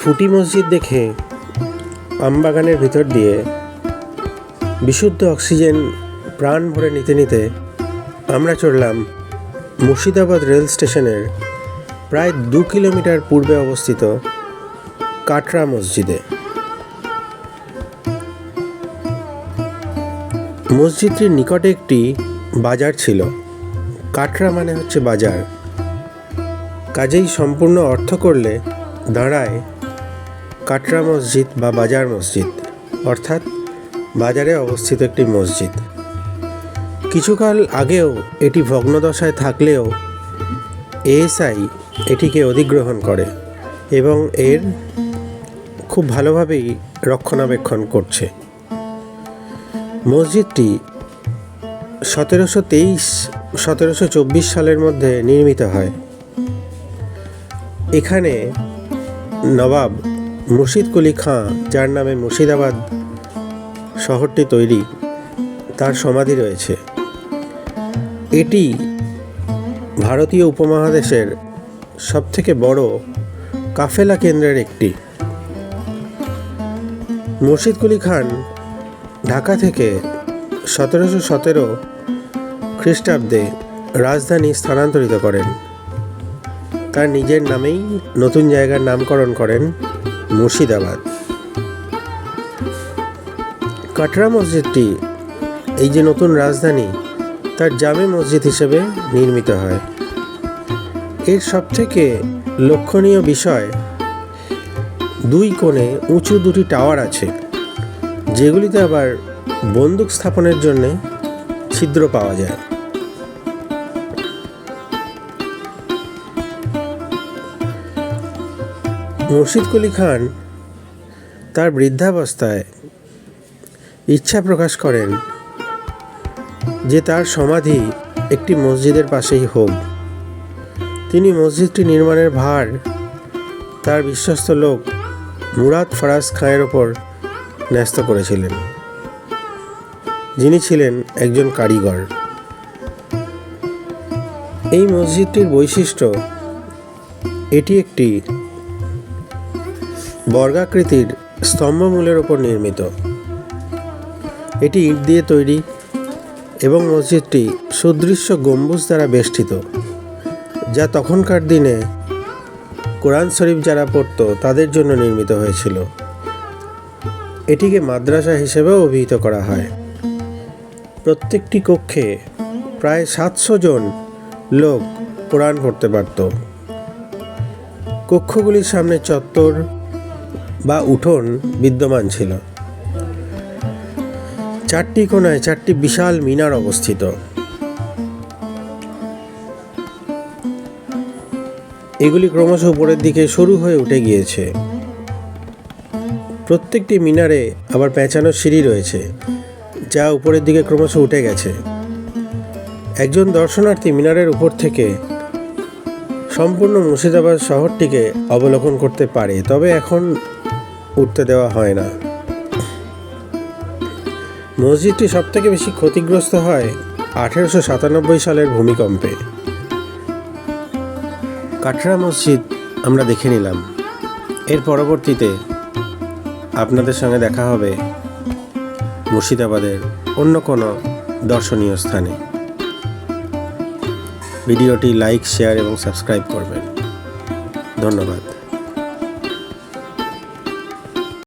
ফুটি মসজিদ দেখে আমবাগানের ভিতর দিয়ে বিশুদ্ধ অক্সিজেন প্রাণ ভরে নিতে নিতে আমরা চললাম মুর্শিদাবাদ রেল স্টেশনের প্রায় 2 কিলোমিটার পূর্বে অবস্থিত কাটরা মসজিদে। মসজিদটির নিকটে একটি বাজার ছিল। কাটরা মানে হচ্ছে বাজার, কাজেই সম্পূর্ণ অর্থ করলে দাঁড়ায় কাটরা মসজিদ বা বাজার মসজিদ, অর্থাৎ বাজারে অবস্থিত একটি মসজিদ। কিছুকাল আগেও এটি ভগ্নদশায় থাকলেও এএসআই এটিকে অধিগ্রহণ করে এবং এর খুব ভালোভাবেই রক্ষণাবেক্ষণ করছে। মসজিদটি 1723-1724 সালের মধ্যে নির্মিত হয়। এখানে নবাব মুর্শিদ কুলি খাঁ, যার নামে মুর্শিদাবাদ শহরটি তৈরি, তার সমাধি রয়েছে। এটি ভারতীয় উপমহাদেশের সবথেকে বড় কাফেলা কেন্দ্রের একটি। মুর্শিদ কুলি খান ঢাকা থেকে 1717 খ্রিস্টাব্দে রাজধানী স্থানান্তরিত করেন। তার নিজের নামেই নতুন জায়গার নামকরণ করেন মুর্শিদাবাদ। কাটরা মসজিদটি, এই যে নতুন রাজধানী, তার জামে মসজিদ হিসেবে নির্মিত হয়। এর সবথেকে লক্ষণীয় বিষয়, 2 কোণে উঁচু 2টি টাওয়ার আছে, যেগুলিতে আবার বন্দুক স্থাপনের জন্যে ছিদ্র পাওয়া যায়। মুর্শিদ কুলি খান তার বৃদ্ধাবস্থায় ইচ্ছা প্রকাশ করেন যে তার সমাধি একটি মসজিদের পাশেই হোক। তিনি মসজিদটি নির্মাণের ভার তার বিশ্বস্ত লোক মুরাদ ফরাজ খাঁয়ের ওপর ন্যস্ত করেছিলেন, যিনি ছিলেন একজন কারিগর। এই মসজিদটির বৈশিষ্ট্য, এটি একটি বর্গাকৃতির স্তম্ভমূলের ওপর নির্মিত। এটি ইট দিয়ে তৈরি এবং মসজিদটি সুদৃশ্য গম্বুজ দ্বারা বেষ্টিত, যা তখনকার দিনে কোরআন শরীফ যারা পড়ত তাদের জন্য নির্মিত হয়েছিল। এটিকে মাদ্রাসা হিসেবেও অভিহিত করা হয়। প্রত্যেকটি কক্ষে প্রায় 700 জন লোক কোরআন পড়তে পারত। কক্ষগুলির সামনে চত্বর বা উঠোন বিদ্যমান ছিল। 4টি কোণায় 4টি বিশাল মিনার অবস্থিত। এগুলি ক্রমশ উপরের দিকে সরু হয়ে উঠে গিয়েছে। প্রত্যেকটি মিনারে আবার পেঁচানো সিঁড়ি রয়েছে, যা উপরের দিকে ক্রমশ উঠে গেছে। একজন দর্শনার্থী মিনারের উপর থেকে সম্পূর্ণ মুর্শিদাবাদ শহরটিকে অবলোকন করতে পারে, তবে এখন উঠতে দেওয়া হয় না। মসজিদটি সবথেকে বেশি ক্ষতিগ্রস্ত হয় 1897 সালের ভূমিকম্পে। কাটরা মসজিদ আমরা দেখে নিলাম। এর পরবর্তীতে আপনাদের সঙ্গে দেখা হবে মুর্শিদাবাদের অন্য কোনো দর্শনীয় স্থানে। ভিডিওটি লাইক, শেয়ার এবং সাবস্ক্রাইব করবেন। ধন্যবাদ।